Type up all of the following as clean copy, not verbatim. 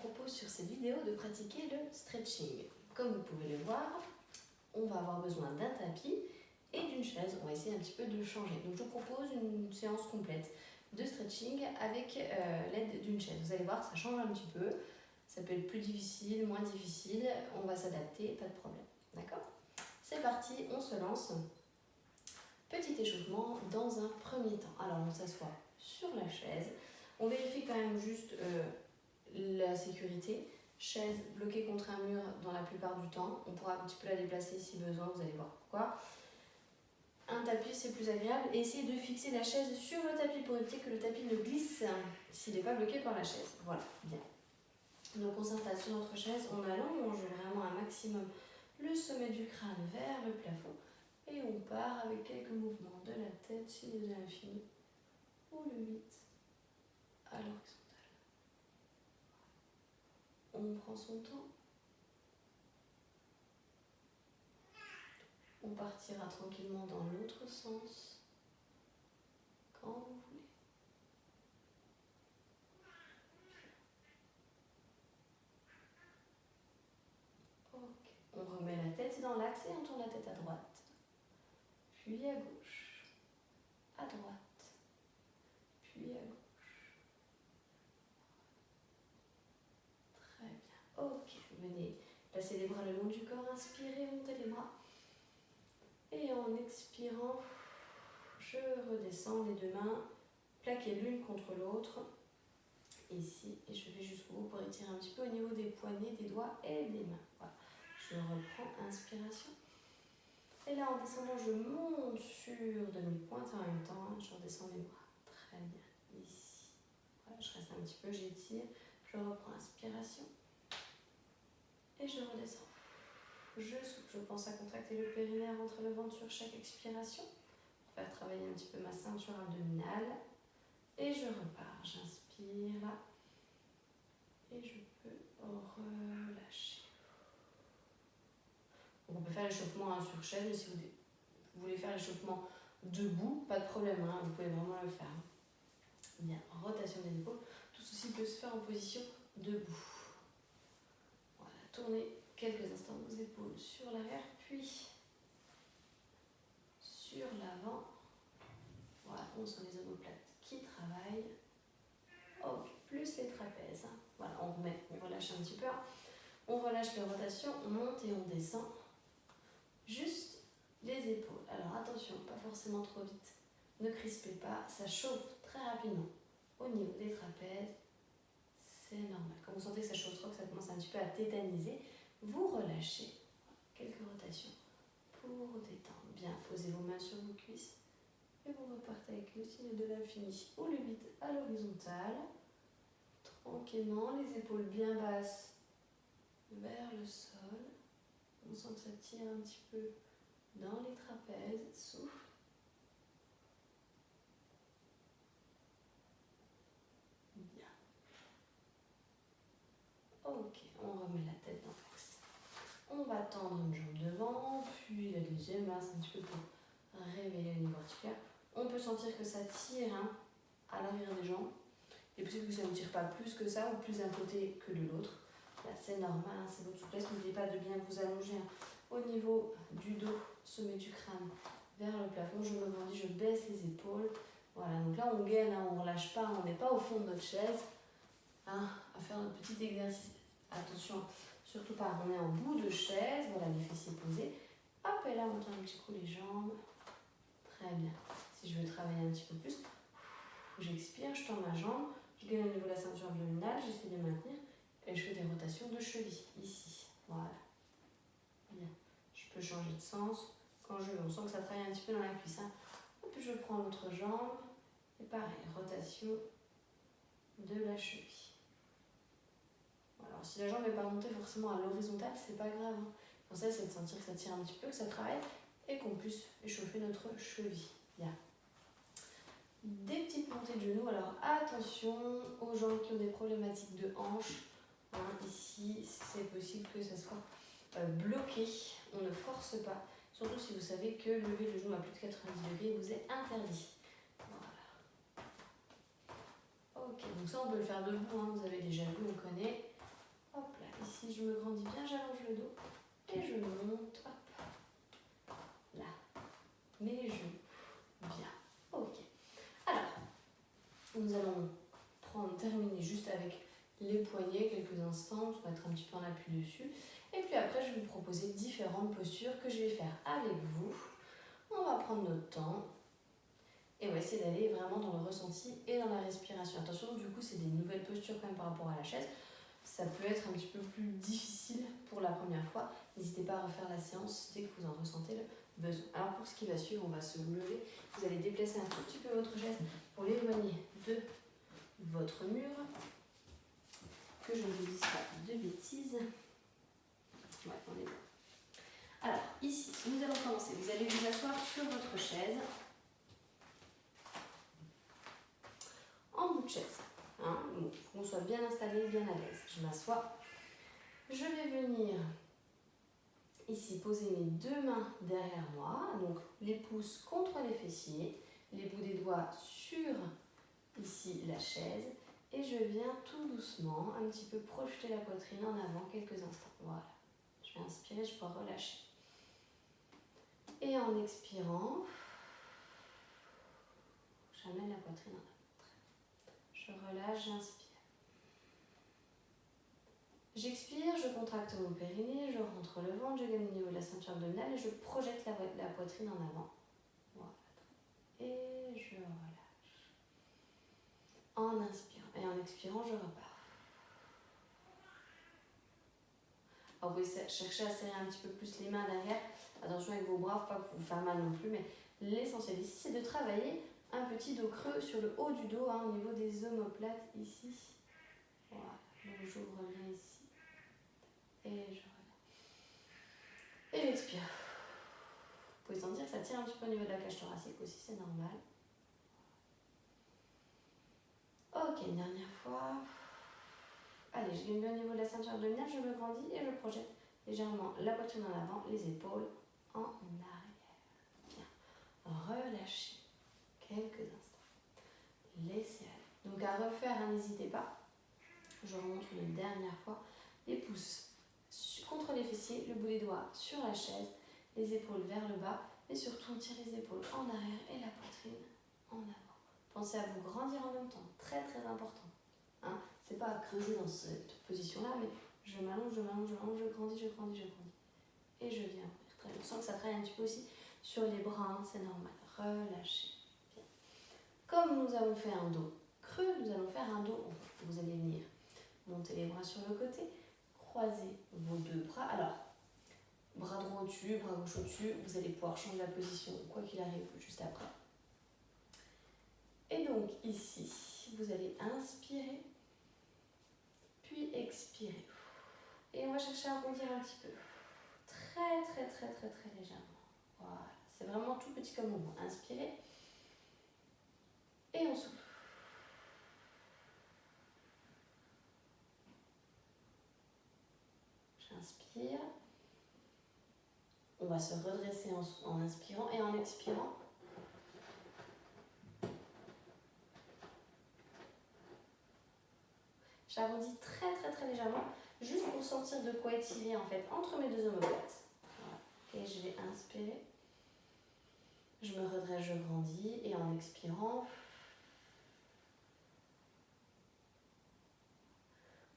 propose sur cette vidéo de pratiquer le stretching. Comme vous pouvez le voir, on va avoir besoin d'un tapis et d'une chaise. On va essayer un petit peu de changer. Donc je vous propose une séance complète de stretching avec l'aide d'une chaise. Vous allez voir, ça change un petit peu. Ça peut être plus difficile, moins difficile. On va s'adapter, pas de problème. D'accord ? C'est parti, on se lance. Petit échauffement dans un premier temps. Alors on s'assoit sur la chaise. On vérifie quand même juste la sécurité. Chaise bloquée contre un mur dans la plupart du temps. On pourra un petit peu la déplacer si besoin, vous allez voir pourquoi. Un tapis c'est plus agréable. Et essayez de fixer la chaise sur le tapis pour éviter que le tapis ne glisse s'il n'est pas bloqué par la chaise. Voilà, bien. Donc on s'installe sur notre chaise, on allonge vraiment un maximum le sommet du crâne vers le plafond. Et on part avec quelques mouvements de la tête, signe de l'infini, ou le 8 à l'horizontale. On prend son temps. On partira tranquillement dans l'autre sens, quand vous voulez. Ok. On remet la tête dans l'axe et on tourne la tête à droite, puis à gauche, à droite, puis à gauche. Très bien. Ok, venez placer les bras le long du corps, inspirez, montez les bras. Et en expirant, je redescends les deux mains, plaquées l'une contre l'autre, ici, et je vais jusqu'au bout pour étirer un petit peu au niveau des poignets, des doigts et des mains. Voilà. Je reprends, inspiration. Et là, en descendant, je monte sur demi-pointe en même temps, je redescends les bras. Très bien, ici. Voilà, je reste un petit peu, j'étire, je reprends, inspiration. Et je redescends. Je souffle, je pense à contracter le périnée, rentrer le ventre sur chaque expiration. Pour faire travailler un petit peu ma ceinture abdominale. Et je repars, j'inspire là. Et je peux relâcher. Donc on peut faire l'échauffement sur chaise, mais si vous voulez faire l'échauffement debout, pas de problème, vous pouvez vraiment le faire. Bien, rotation des épaules. Tout ceci peut se faire en position debout. Voilà, tournez quelques instants vos épaules sur l'arrière, puis sur l'avant. Voilà, on sent les omoplates qui travaillent. Ok, plus les trapèzes. Voilà, on remet, on relâche un petit peu. On relâche les rotations, on monte et on descend. Juste les épaules. Alors attention, pas forcément trop vite. Ne crispez pas, ça chauffe très rapidement. Au niveau des trapèzes, c'est normal. Quand vous sentez que ça chauffe trop, que ça commence un petit peu à tétaniser, vous relâchez. Quelques rotations pour détendre. Bien, posez vos mains sur vos cuisses et vous repartez avec le signe de l'infini ou le 8 à l'horizontale. Tranquillement, les épaules bien basses vers le sol. On sent que ça tire un petit peu dans les trapèzes. Souffle. Bien. Ok, on remet la tête dans l'axe. On va tendre une jambe devant, puis la deuxième, là, c'est un petit peu pour réveiller le niveau articulaire. On peut sentir que ça tire à l'arrière des jambes. Il est possible que ça ne tire pas plus que ça, ou plus d'un côté que de l'autre. Là, c'est normal, c'est votre souplesse. N'oubliez pas de bien vous allonger au niveau du dos, sommet du crâne, vers le plafond. Je me grandis, je baisse les épaules. Voilà, donc là, on gaine, on ne relâche pas, on n'est pas au fond de notre chaise. À faire notre petit exercice. Attention, surtout pas, on est en bout de chaise, voilà, les fessiers posés. Hop, et là, on tient un petit coup les jambes. Très bien. Si je veux travailler un petit peu plus, j'expire, je tends ma jambe, je gagne au niveau de la ceinture abdominale, j'essaie de maintenir, et je fais des rotations de cheville, ici. Voilà. Bien. Je peux changer de sens quand je veux. On sent que ça travaille un petit peu dans la cuisse. Hop, je prends l'autre jambe, et pareil, rotation de la cheville. Alors, si la jambe n'est pas montée forcément à l'horizontale, c'est pas grave. L'essentiel, c'est de sentir que ça tire un petit peu, que ça travaille et qu'on puisse échauffer notre cheville. Bien. Des petites montées de genoux. Alors, attention aux gens qui ont des problématiques de hanches. Ici, c'est possible que ça soit bloqué. On ne force pas. Surtout si vous savez que lever le genou à plus de 90 degrés vous est interdit. Voilà. Ok, donc ça, on peut le faire debout. Vous avez déjà vu, on connaît. ici, je me grandis bien, j'allonge le dos et je monte, hop, là, mes genoux, bien, ok. Alors, nous allons terminer juste avec les poignets quelques instants, on va mettre un petit peu en appui dessus. Et puis après, je vais vous proposer différentes postures que je vais faire avec vous. On va prendre notre temps et on va essayer d'aller vraiment dans le ressenti et dans la respiration. Attention, du coup, c'est des nouvelles postures quand même par rapport à la chaise. Ça peut être un petit peu plus difficile pour la première fois. N'hésitez pas à refaire la séance dès que vous en ressentez le besoin. Alors pour ce qui va suivre, on va se lever. Vous allez déplacer un tout petit peu votre chaise pour l'éloigner de votre mur. Que je ne vous dise pas de bêtises. Ouais, on est bon. Alors, ici, nous allons commencer. Vous allez vous asseoir sur votre chaise. En bout de chaise. Hein, bon, qu'on soit bien installé, bien à l'aise. Je m'assois. Je vais venir ici poser mes deux mains derrière moi. Donc, les pouces contre les fessiers. Les bouts des doigts sur ici la chaise. Et je viens tout doucement, un petit peu projeter la poitrine en avant quelques instants. Voilà. Je vais inspirer, je peux relâcher. Et en expirant, j'amène la poitrine en avant. Je relâche, j'inspire. J'expire, je contracte mon périnée, je rentre le ventre, je gagne au niveau de la ceinture abdominale et je projette la poitrine en avant. Voilà. Et je relâche. En inspirant. Et en expirant, je repars. Alors vous pouvez chercher à serrer un petit peu plus les mains derrière. Attention avec vos bras, faut pas vous faire mal non plus, mais l'essentiel ici, c'est de travailler un petit dos creux sur le haut du dos, hein, au niveau des omoplates, ici. Voilà, donc j'ouvre bien ici. Et je relâche. Et j'expire. Vous pouvez sentir que ça tire un petit peu au niveau de la cage thoracique aussi, c'est normal. Ok, une dernière fois. Allez, je gagne bien au niveau de la ceinture abdominale, je me grandis et je projette légèrement la poitrine en avant, les épaules en arrière. Bien. Relâchez quelques instants. Laissez aller. Donc à refaire, n'hésitez pas. Je remonte une dernière fois. Les pouces contre les fessiers, le bout des doigts sur la chaise, les épaules vers le bas et surtout on tire les épaules en arrière et la poitrine en avant. Pensez à vous grandir en même temps, très très important. Hein, c'est pas à creuser dans cette position-là, mais je m'allonge, je m'allonge, je m'allonge, je grandis, je grandis, je grandis. Et je viens ouvrir. Très bien. Je sens que ça travaille un petit peu aussi sur les bras, hein, c'est normal. Relâchez. Bien. Comme nous avons fait un dos creux, nous allons faire un dos rond. Vous allez venir monter les bras sur le côté, croiser vos deux bras. Alors, bras droit au-dessus, bras gauche au-dessus, vous allez pouvoir changer la position, quoi qu'il arrive, juste après. Et donc, ici, vous allez inspirer, puis expirer. Et on va chercher à rebondir un petit peu. Très, très, très, très, très légèrement. Voilà. C'est vraiment tout petit comme mouvement. Inspirez. Et on souffle. J'inspire. On va se redresser en inspirant et en expirant. J'arrondis très, très, très légèrement, juste pour sentir de quoi étirer en fait entre mes deux omoplates. Voilà. Et je vais inspirer. Je me redresse, je grandis. Et en expirant,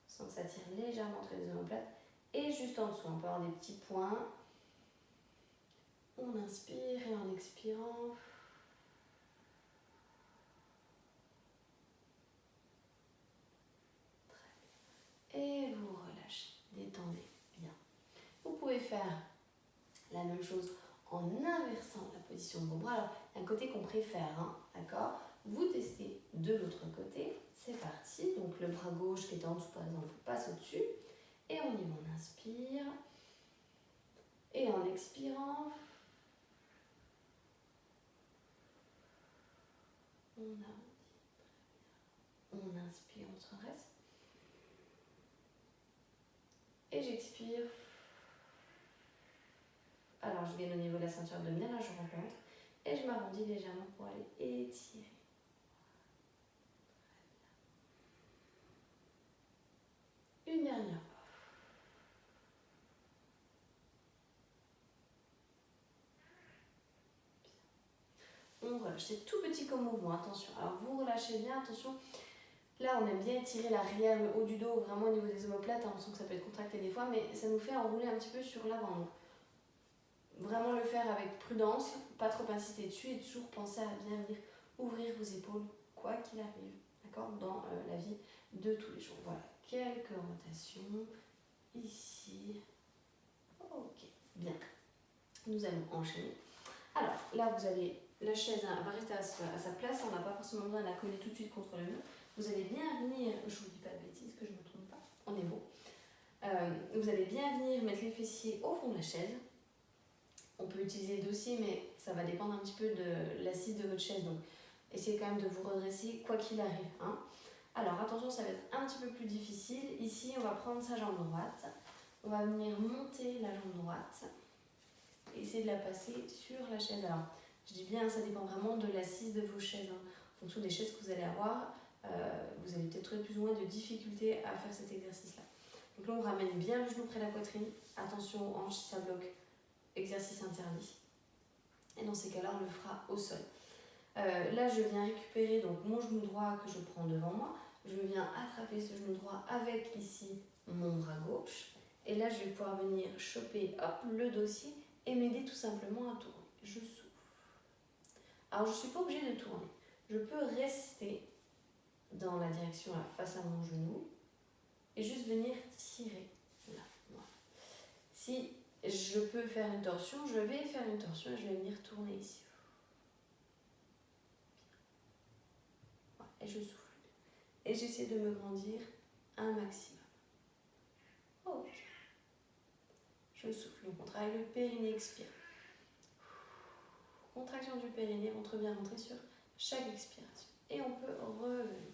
on sent que ça tire légèrement entre les omoplates. Et juste en dessous, on peut avoir des petits points. On inspire et en expirant. Très bien. Et vous relâchez, détendez bien. Vous pouvez faire la même chose en inversant la position de vos bras. Alors, il y a un côté qu'on préfère, hein, d'accord? Vous testez de l'autre côté. C'est parti. Donc, le bras gauche qui est en dessous, par exemple, passe au-dessus. Et on y va, on inspire. Et en expirant, on inspire, on se redresse. Et j'expire. Alors, je viens au niveau de la ceinture abdominale, là, je rencontre. Et je m'arrondis légèrement pour aller étirer. Une dernière fois. on relâche. C'est tout petit comme mouvement, attention. Alors vous relâchez bien, attention. Là, on aime bien étirer l'arrière, le haut du dos, vraiment au niveau des omoplates. On sent que ça peut être contracté des fois, mais ça nous fait enrouler un petit peu sur l'avant. Donc, vraiment le faire avec prudence, pas trop insister dessus et toujours penser à bien venir ouvrir vos épaules, quoi qu'il arrive, d'accord, dans la vie de tous les jours. Voilà, quelques rotations ici. Ok, bien. Nous allons enchaîner. Alors, là, vous allez, la chaise va rester à sa place, on n'a pas forcément besoin de la coller tout de suite contre le mur. Vous allez bien venir, je ne vous dis pas de bêtises, que je ne me trompe pas, on est bon. Vous allez bien venir mettre les fessiers au fond de la chaise. On peut utiliser les dossiers, mais ça va dépendre un petit peu de l'assise de votre chaise. Donc, essayez quand même de vous redresser quoi qu'il arrive. Hein. Alors, attention, ça va être un petit peu plus difficile. Ici, on va prendre sa jambe droite. On va venir monter la jambe droite. Et essayer de la passer sur la chaise. Alors, je dis bien, ça dépend vraiment de l'assise de vos chaises. Hein. En fonction des chaises que vous allez avoir, vous allez peut-être trouver plus ou moins de difficultés à faire cet exercice-là. Donc là, on ramène bien le genou près de la poitrine. Attention aux hanches, si ça bloque. Exercice interdit. Et dans ces cas-là, on le fera au sol. Là, je viens récupérer donc mon genou droit que je prends devant moi. Je viens attraper ce genou droit avec ici mon bras gauche. Et là, je vais pouvoir venir choper hop, le dossier et m'aider tout simplement à tourner. Je souffle. Alors, je ne suis pas obligée de tourner. Je peux rester dans la direction là, face à mon genou et juste venir tirer là. Voilà. Si je peux faire une torsion, je vais faire une torsion et je vais venir tourner ici. Voilà. Et je souffle. Et j'essaie de me grandir un maximum. Ok. Je souffle. Donc on travaille le périnée, expire. Contraction du périnée, ventre bien rentré sur chaque expiration. Et on peut revenir.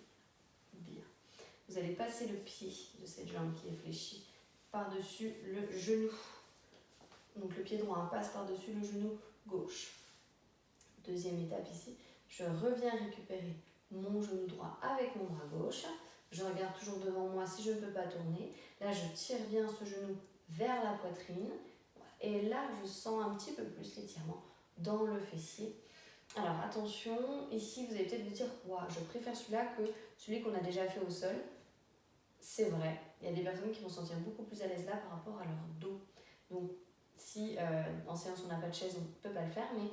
Bien. Vous allez passer le pied de cette jambe qui est fléchie par-dessus le genou. Donc le pied droit passe par-dessus le genou gauche. Deuxième étape ici, je reviens récupérer mon genou droit avec mon bras gauche. Je regarde toujours devant moi si je ne peux pas tourner. Là, je tire bien ce genou vers la poitrine. Et là, je sens un petit peu plus l'étirement dans le fessier. Alors attention, ici vous allez peut-être vous dire wow, je préfère celui-là que celui qu'on a déjà fait au sol. C'est vrai, il y a des personnes qui vont se sentir beaucoup plus à l'aise là par rapport à leur dos. Donc si en séance on n'a pas de chaise, on ne peut pas le faire, mais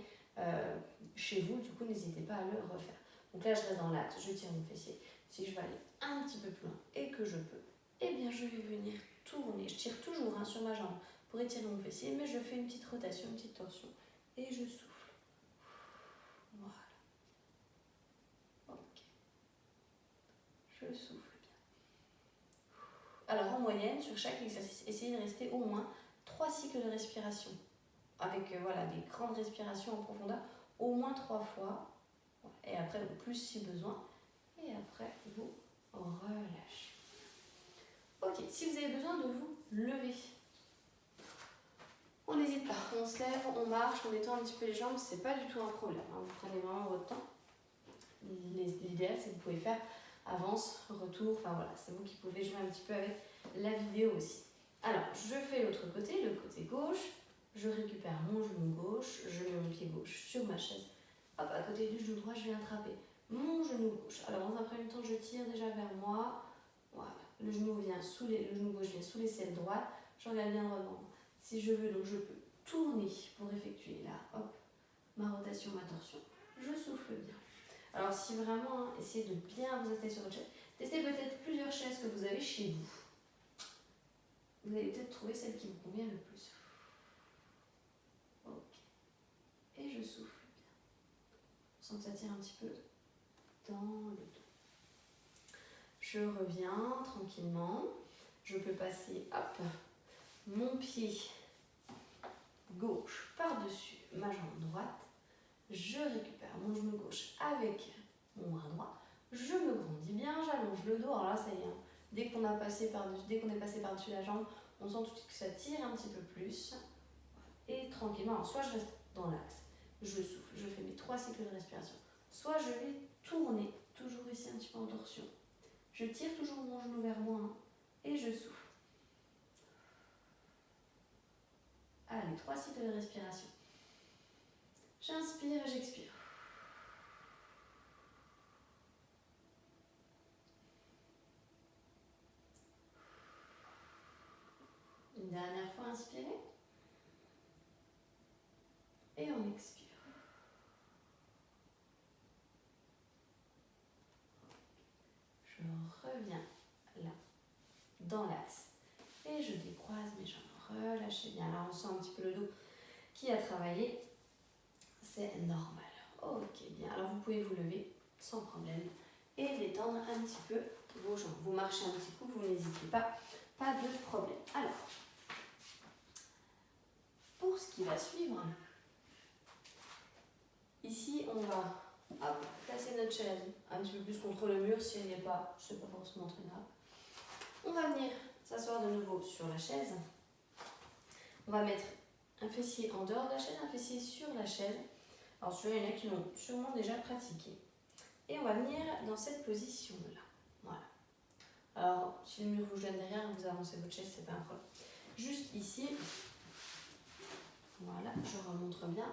chez vous, du coup, n'hésitez pas à le refaire. Donc là, je reste dans l'axe, je tire mon fessier. Si je vais aller un petit peu plus loin et que je peux, eh bien je vais venir tourner. Je tire toujours sur ma jambe pour étirer mon fessier, mais je fais une petite rotation, une petite torsion et je souffle. Voilà. Ok. Je souffle bien. Alors en moyenne, sur chaque exercice, essayez de rester au moins 3 cycles de respiration. Avec voilà, des grandes respirations en profondeur, au moins 3 fois. Et après, plus si besoin. Et après, vous relâchez. Ok, si vous avez besoin de vous lever, on n'hésite pas. On se lève, on marche, on détend un petit peu les jambes. C'est pas du tout un problème. Hein. Vous prenez vraiment votre temps. L'idéal, c'est que vous pouvez faire avance, retour. Enfin voilà, c'est vous qui pouvez jouer un petit peu avec la vidéo aussi. Alors, je fais l'autre côté, le côté gauche. Je récupère mon genou gauche. Je mets mon pied gauche sur ma chaise. Hop, à côté du genou droit, je vais attraper mon genou gauche. Alors, dans un premier temps, je tire déjà vers moi. Voilà. Le genou gauche vient sous l'aisselle droite. Je regarde bien devant moi. Si je veux, donc je peux tourner pour effectuer là, hop, ma rotation, ma torsion. Je souffle bien. Alors, si vraiment, essayez de bien vous installer sur votre chaise. Testez peut-être plusieurs chaises que vous avez chez vous. Vous allez peut-être trouver celle qui vous convient le plus. Ok. Et je souffle bien. Je sens que ça tire un petit peu dans le dos. Je reviens tranquillement. Je peux passer, hop, mon pied gauche par-dessus ma jambe droite. Je récupère mon genou gauche avec mon bras droit. Je me grandis bien, j'allonge le dos. Alors là, ça y est, hein. Dès qu'on est passé par-dessus la jambe, on sent tout de suite que ça tire un petit peu plus. Et tranquillement, alors soit je reste dans l'axe, je souffle, je fais mes 3 cycles de respiration. Soit je vais tourner, toujours ici un petit peu en torsion. Je tire toujours mon genou vers moi et je souffle. Allez, 3 cycles de respiration. J'inspire et j'expire. Inspirez. Et on expire. Je reviens là, dans l'axe. Et je décroise mes jambes. Relâchez bien. Là, on sent un petit peu le dos qui a travaillé. C'est normal. Ok, bien. Alors, vous pouvez vous lever sans problème et détendre un petit peu vos jambes. Vous marchez un petit coup, vous n'hésitez pas. Pas de problème. Alors, pour ce qui va suivre, ici, on va placer notre chaise un petit peu plus contre le mur. Si elle n'y est pas, ce n'est pas forcément très grave. On va venir s'asseoir de nouveau sur la chaise. On va mettre un fessier en dehors de la chaise, un fessier sur la chaise. Alors celui-là, il y en a qui l'ont sûrement déjà pratiqué. Et on va venir dans cette position-là. Voilà. Alors, si le mur vous gêne derrière, vous avancez votre chaise, c'est pas un problème. Juste ici. Voilà, je remonte bien.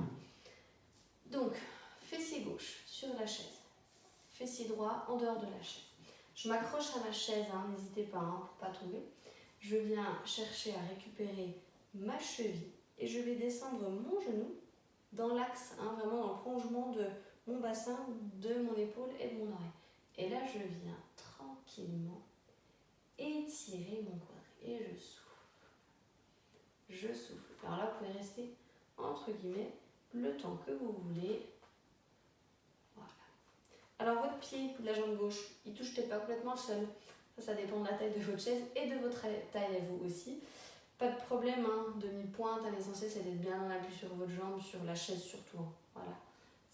Donc, fessier gauche sur la chaise. Fessier droit en dehors de la chaise. Je m'accroche à ma chaise, n'hésitez pas pour ne pas tomber. Je viens chercher à récupérer ma cheville et je vais descendre mon genou dans l'axe, vraiment dans le prolongement de mon bassin, de mon épaule et de mon oreille. Et là, je viens tranquillement étirer mon quadril et je souffle. Je souffle. Alors là, vous pouvez rester entre guillemets le temps que vous voulez. Voilà. Alors votre pied de la jambe gauche, il touche peut-être pas complètement le sol. Ça dépend de la taille de votre chaise et de votre taille à vous aussi. Pas de problème, demi-pointe, l'essentiel c'est d'être bien dans l'appui sur votre jambe, sur la chaise surtout. Voilà,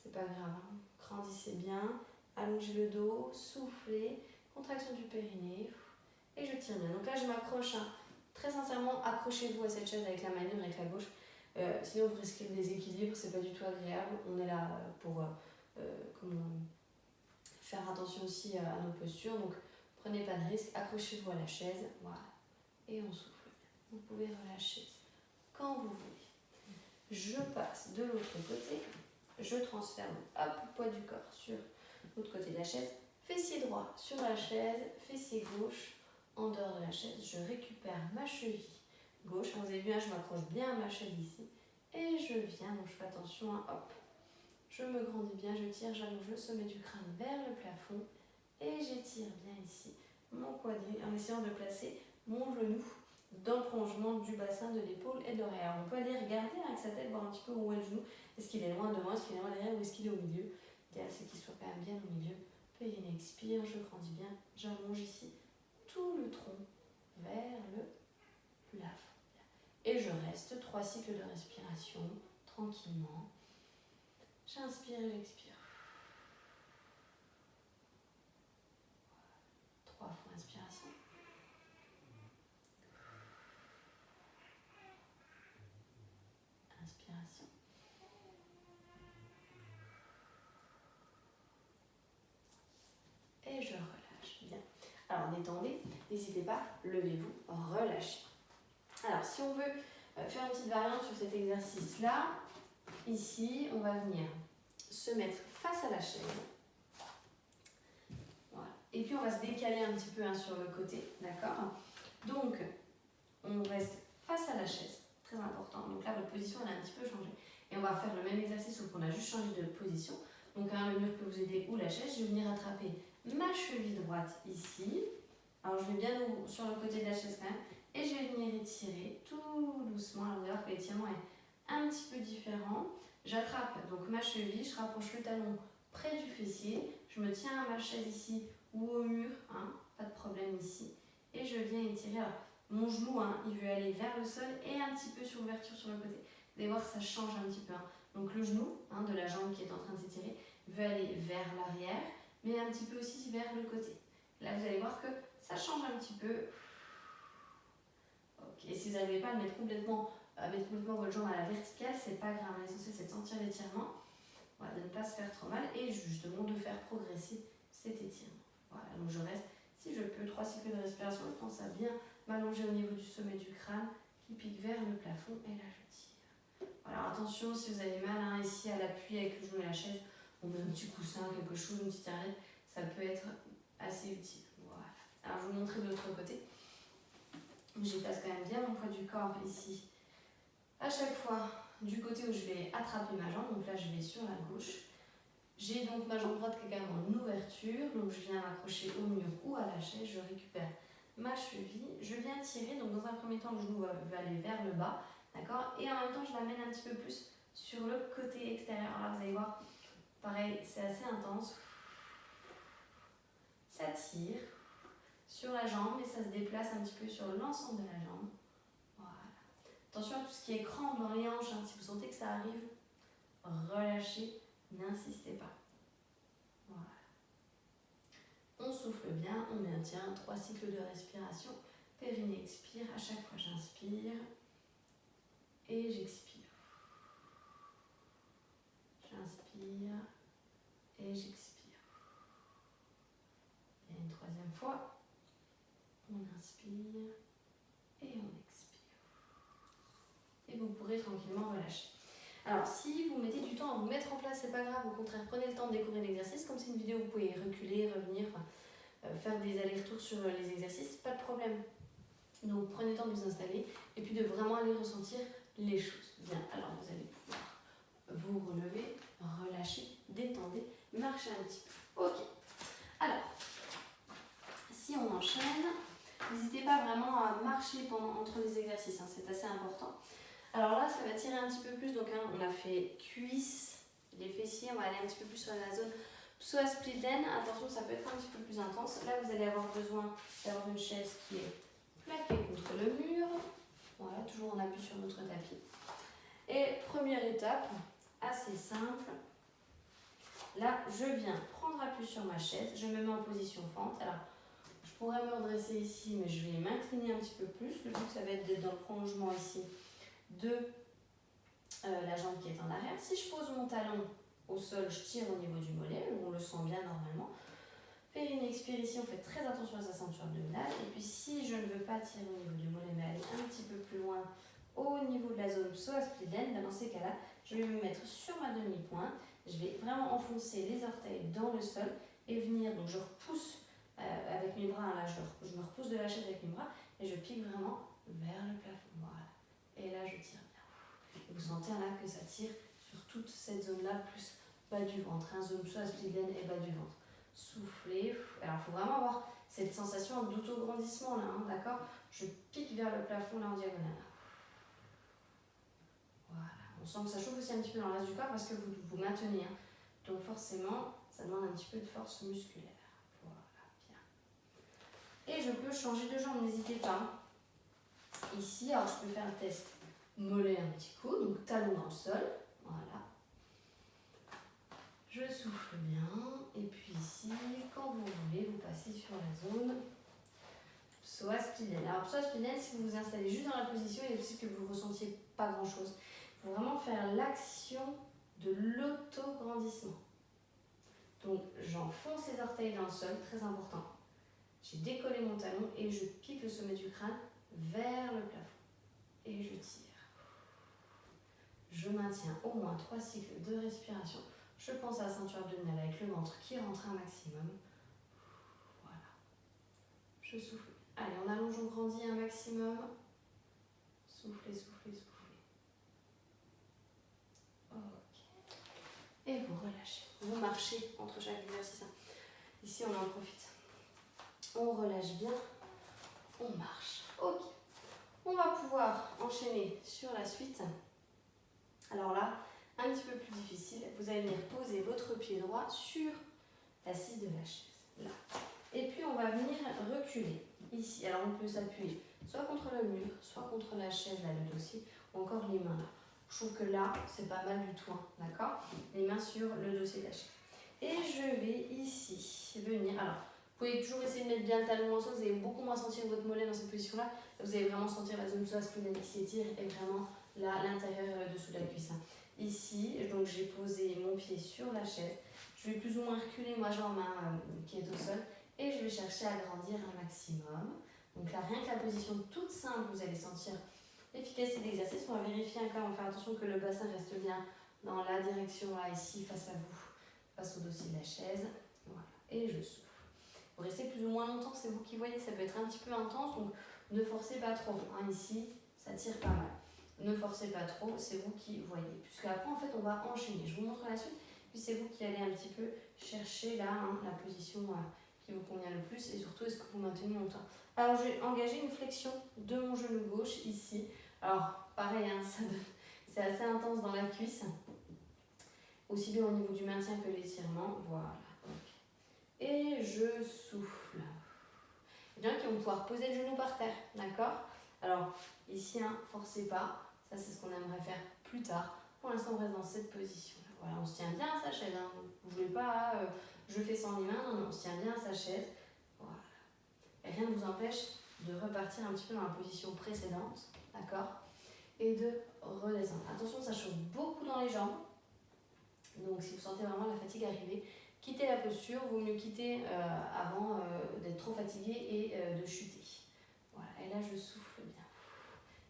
c'est pas grave. Grandissez bien, allongez le dos, soufflez, contraction du périnée et je tire bien. Donc là je m'accroche, très sincèrement, accrochez-vous à cette chaise avec la main libre, avec la gauche. Sinon vous risquez le déséquilibre, c'est pas du tout agréable. On est là pour faire attention aussi à nos postures. Donc prenez pas de risque, accrochez-vous à la chaise, voilà, et on souffle. Vous pouvez relâcher quand vous voulez. Je passe de l'autre côté, je transfère le poids du corps sur l'autre côté de la chaise, fessier droit sur la chaise, fessier gauche en dehors de la chaise, je récupère ma cheville gauche, vous avez vu, je m'accroche bien à ma chaise ici, et je viens, donc je fais attention, hop, je me grandis bien, je tire, j'allonge le sommet du crâne vers le plafond, et j'étire bien ici mon quadril en essayant de placer mon genou dans le prolongement du bassin, de l'épaule et de l'oreille. Alors on peut aller regarder avec sa tête, voir un petit peu où est le genou. Est-ce qu'il est loin devant, est-ce qu'il est loin derrière ou est-ce qu'il est au milieu. L'idéal c'est qu'il soit quand même bien au milieu. Périnée expire, je grandis bien, j'allonge ici tout le tronc vers le plafond. Et je reste 3 cycles de respiration, tranquillement. J'inspire et j'expire. 3 fois inspiration. Inspiration. Et je relâche. Bien. Alors détendez, n'hésitez pas, levez-vous, relâchez. Alors si on veut faire une petite variante sur cet exercice-là, ici on va venir se mettre face à la chaise. Voilà. Et puis on va se décaler un petit peu sur le côté, d'accord? Donc on reste face à la chaise, très important. Donc là votre position elle a un petit peu changé. Et on va faire le même exercice sauf qu'on a juste changé de position. Donc le mur peut vous aider ou la chaise. Je vais venir attraper ma cheville droite ici. Alors je vais bien sur le côté de la chaise quand même. Et je vais venir étirer tout doucement. Alors vous allez voir que l'étirement est un petit peu différent. J'attrape donc ma cheville, je rapproche le talon près du fessier. Je me tiens à ma chaise ici ou au mur, pas de problème ici. Et je viens étirer. Alors, mon genou, il veut aller vers le sol et un petit peu sur l'ouverture sur le côté. Vous allez voir que ça change un petit peu. Donc le genou de la jambe qui est en train de s'étirer veut aller vers l'arrière, mais un petit peu aussi vers le côté. Là, vous allez voir que ça change un petit peu. Okay. Et si vous n'arrivez pas à mettre complètement votre jambe à la verticale, c'est pas grave. L'essentiel, c'est de sentir l'étirement, voilà, de ne pas se faire trop mal et justement de faire progresser cet étirement. Voilà, donc je reste, si je peux, 3 cycles de respiration. Je pense à bien m'allonger au niveau du sommet du crâne qui pique vers le plafond et là je tire. Voilà, attention si vous avez mal ici à l'appui avec le genou et la chaise, on met un petit coussin, quelque chose, une petite arrière, ça peut être assez utile. Voilà. Alors je vais vous montrer de l'autre côté. Je place quand même bien mon poids du corps ici À chaque fois, du côté où je vais attraper ma jambe, donc là je vais sur la gauche, j'ai donc ma jambe droite qui est également en ouverture, donc je viens m'accrocher au mur ou à la chaise, je récupère ma cheville, je viens tirer, donc dans un premier temps le genou va aller vers le bas, d'accord, et en même temps je l'amène un petit peu plus sur le côté extérieur. Alors là vous allez voir, pareil, c'est assez intense, ça tire sur la jambe et ça se déplace un petit peu sur l'ensemble de la jambe. Voilà. Attention à tout ce qui est crampe dans les hanches, hein. Si vous sentez que ça arrive, relâchez, n'insistez pas. Voilà. On souffle bien, on maintient 3 cycles de respiration. Périnée expire, à chaque fois j'inspire et j'expire. J'inspire et j'expire. Et une troisième fois, on inspire et on expire. Et vous pourrez tranquillement relâcher. Alors, si vous mettez du temps à vous mettre en place, c'est pas grave. Au contraire, prenez le temps de découvrir l'exercice. Comme c'est une vidéo, vous pouvez reculer, revenir, faire des allers-retours sur les exercices, pas de problème. Donc, prenez le temps de vous installer et puis de vraiment aller ressentir les choses. Bien, alors vous allez pouvoir vous relever, relâcher, détendez, marchez un petit peu. Ok. Alors, si on enchaîne, n'hésitez pas vraiment à marcher entre les exercices, hein, c'est assez important. Alors là, ça va tirer un petit peu plus, donc hein, on a fait cuisses, les fessiers, on va aller un petit peu plus sur la zone psoas-split-laine. Attention, ça peut être un petit peu plus intense. Là, vous allez avoir besoin d'avoir une chaise qui est plaquée contre le mur. Voilà, toujours on appuie sur notre tapis. Et première étape, assez simple. Là, je viens prendre appui sur ma chaise, je me mets en position fente. Alors, je pourrais me redresser ici, mais je vais m'incliner un petit peu plus. Le but, ça va être d'être dans le prolongement ici de la jambe qui est en arrière. Si je pose mon talon au sol, je tire au niveau du mollet, on le sent bien normalement. Périnée expire ici, on fait très attention à sa ceinture abdominale. Et puis si je ne veux pas tirer au niveau du mollet, mais aller un petit peu plus loin au niveau de la zone psoas-split-laine, dans ces cas-là, je vais me mettre sur ma demi-pointe. Je vais vraiment enfoncer les orteils dans le sol et venir, donc je repousse avec mes bras, là je me repousse de la chaise avec mes bras et je pique vraiment vers le plafond. Voilà. Et là je tire bien. Et vous sentez là que ça tire sur toute cette zone-là, plus bas du ventre, hein, zone psoas-split-laine et bas du ventre. Soufflez. Alors il faut vraiment avoir cette sensation d'autograndissement là, hein, d'accord? Je pique vers le plafond là en diagonale. Voilà. On sent que ça chauffe aussi un petit peu dans le reste du corps parce que vous maintenez. Hein. Donc forcément, ça demande un petit peu de force musculaire. Voilà, bien. Et je peux changer de jambe, n'hésitez pas. Ici, alors je peux faire un test mollet un petit coup, donc talon dans le sol. Voilà. Je souffle bien. Et puis ici, quand vous voulez, vous passez sur la zone psoas-split-laine. Alors psoas-split-laine, si vous vous installez juste dans la position, il est possible que vous ne ressentiez pas grand-chose. Il faut vraiment faire l'action de l'autograndissement. Donc j'enfonce les orteils dans le sol, très important. J'ai décollé mon talon et je pique le sommet du crâne vers le plafond. Et je tire. Je maintiens au moins 3 cycles de respiration. Je pense à la ceinture abdominale avec le ventre qui rentre un maximum. Voilà. Je souffle. Allez, on allonge, on grandit un maximum. Soufflez, soufflez, soufflez. Ok. Et vous relâchez. Vous marchez entre chaque exercice. Ici, on en profite. On relâche bien. On marche. Ok. On va pouvoir enchaîner sur la suite. Alors là, un petit peu plus difficile. Vous allez venir poser votre pied droit sur l'assise de la chaise. Là. Et puis, on va venir reculer. Ici. Alors, on peut s'appuyer soit contre le mur, soit contre la chaise, là, le dossier, ou encore les mains là. Je trouve que là, c'est pas mal du tout, hein, d'accord? Les mains sur le dossier de la chaise. Et je vais ici venir. Alors, vous pouvez toujours essayer de mettre bien le talon en sol, vous allez beaucoup moins sentir votre mollet dans cette position-là. Vous allez vraiment sentir la zone psoas-split-laine qui s'étire et vraiment là, l'intérieur et le dessous de la cuisse. Ici, donc j'ai posé mon pied sur la chaise. Je vais plus ou moins reculer ma jambe qui est au sol et je vais chercher à grandir un maximum. Donc là, rien que la position toute simple, vous allez sentir l'efficacité de l'exercice. On va vérifier encore, on va faire attention que le bassin reste bien dans la direction là, ici, face à vous, face au dossier de la chaise. Voilà, et je souffle. Vous restez plus ou moins longtemps, c'est vous qui voyez, ça peut être un petit peu intense, donc ne forcez pas trop. Hein, ici, ça tire pas mal. Ne forcez pas trop, c'est vous qui voyez. Puisqu'après, en fait, on va enchaîner. Je vous montre la suite, puis c'est vous qui allez un petit peu chercher là la position qui vous convient le plus et surtout, est-ce que vous maintenez longtemps. Alors, je vais engager une flexion de mon genou gauche ici. Alors, pareil, c'est assez intense dans la cuisse, aussi bien au niveau du maintien que l'étirement. Voilà. Et je souffle. Il y en a qui vont pouvoir poser le genou par terre, d'accord? Alors, ici, forcez pas. Ça, c'est ce qu'on aimerait faire plus tard. Pour l'instant, on reste dans cette position. Voilà, on se tient bien à sa chaise. Vous ne voulez pas, je fais sans les mains. Non, on se tient bien à sa chaise. Voilà. Et rien ne vous empêche de repartir un petit peu dans la position précédente, d'accord? Et de redescendre. Attention, ça chauffe beaucoup dans les jambes. Donc, si vous sentez vraiment la fatigue arriver, quittez la posture. Vaut mieux quitter avant d'être trop fatigué et de chuter. Voilà, et là, je souffle bien.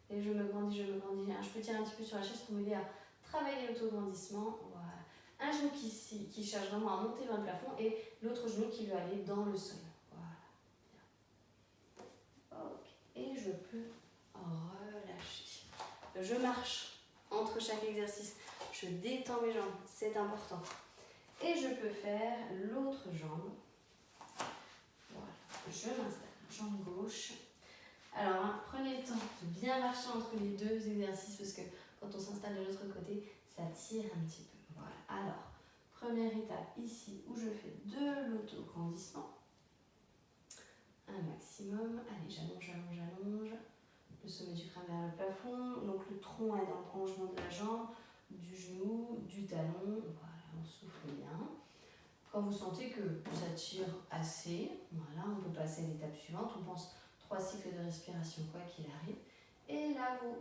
Et je me grandis, je me grandis. Je peux tirer un petit peu sur la chaise pour m'aider à travailler l'autograndissement. Voilà. Un genou qui cherche vraiment à monter vers le plafond et l'autre genou qui veut aller dans le sol. Voilà. Bien. Ok. Et je peux relâcher. Je marche entre chaque exercice. Je détends mes jambes, c'est important. Et je peux faire l'autre jambe. Voilà. Je m'installe. Jambe gauche. Alors, prenez le temps de bien marcher entre les deux exercices parce que quand on s'installe de l'autre côté, ça tire un petit peu. Voilà. Alors, première étape ici où je fais de l'autograndissement. Un maximum. Allez, j'allonge, j'allonge, j'allonge. Le sommet du crâne vers le plafond. Donc, le tronc est dans le prolongement de la jambe, du genou, du talon. Voilà, on souffle bien. Quand vous sentez que ça tire assez, voilà, on peut passer à l'étape suivante. On pense 3 cycles de respiration, quoi qu'il arrive. Et là, vous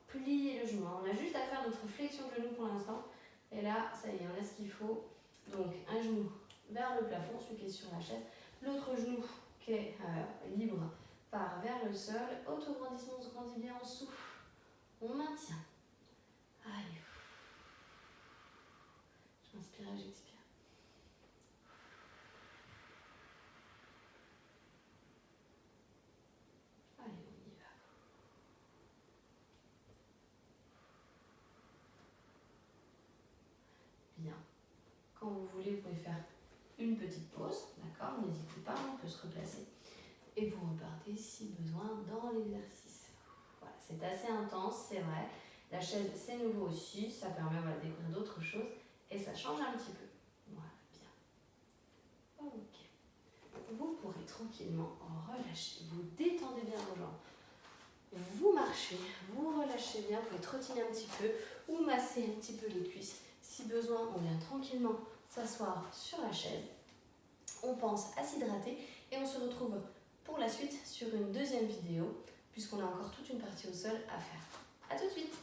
pliez le genou. On a juste à faire notre flexion de genou pour l'instant. Et là, ça y est, on a ce qu'il faut. Donc, un genou vers le plafond, celui qui est sur la chaise. L'autre genou qui est libre part vers le sol. Autograndissement, on se grandit bien, on souffle. On maintient. Allez. J'inspire et j'expire. Bien. Quand vous voulez, vous pouvez faire une petite pause, d'accord? N'hésitez pas, on peut se replacer. Et vous repartez si besoin dans l'exercice. Voilà, c'est assez intense, c'est vrai. La chaise, c'est nouveau aussi, ça permet de découvrir d'autres choses et ça change un petit peu. Voilà, bien. Ok. Vous pourrez tranquillement relâcher, vous détendez bien vos jambes. Vous marchez, vous relâchez bien, vous pouvez trottiner un petit peu ou masser un petit peu les cuisses. Si besoin, on vient tranquillement s'asseoir sur la chaise. On pense à s'hydrater et on se retrouve pour la suite sur une deuxième vidéo puisqu'on a encore toute une partie au sol à faire. A tout de suite!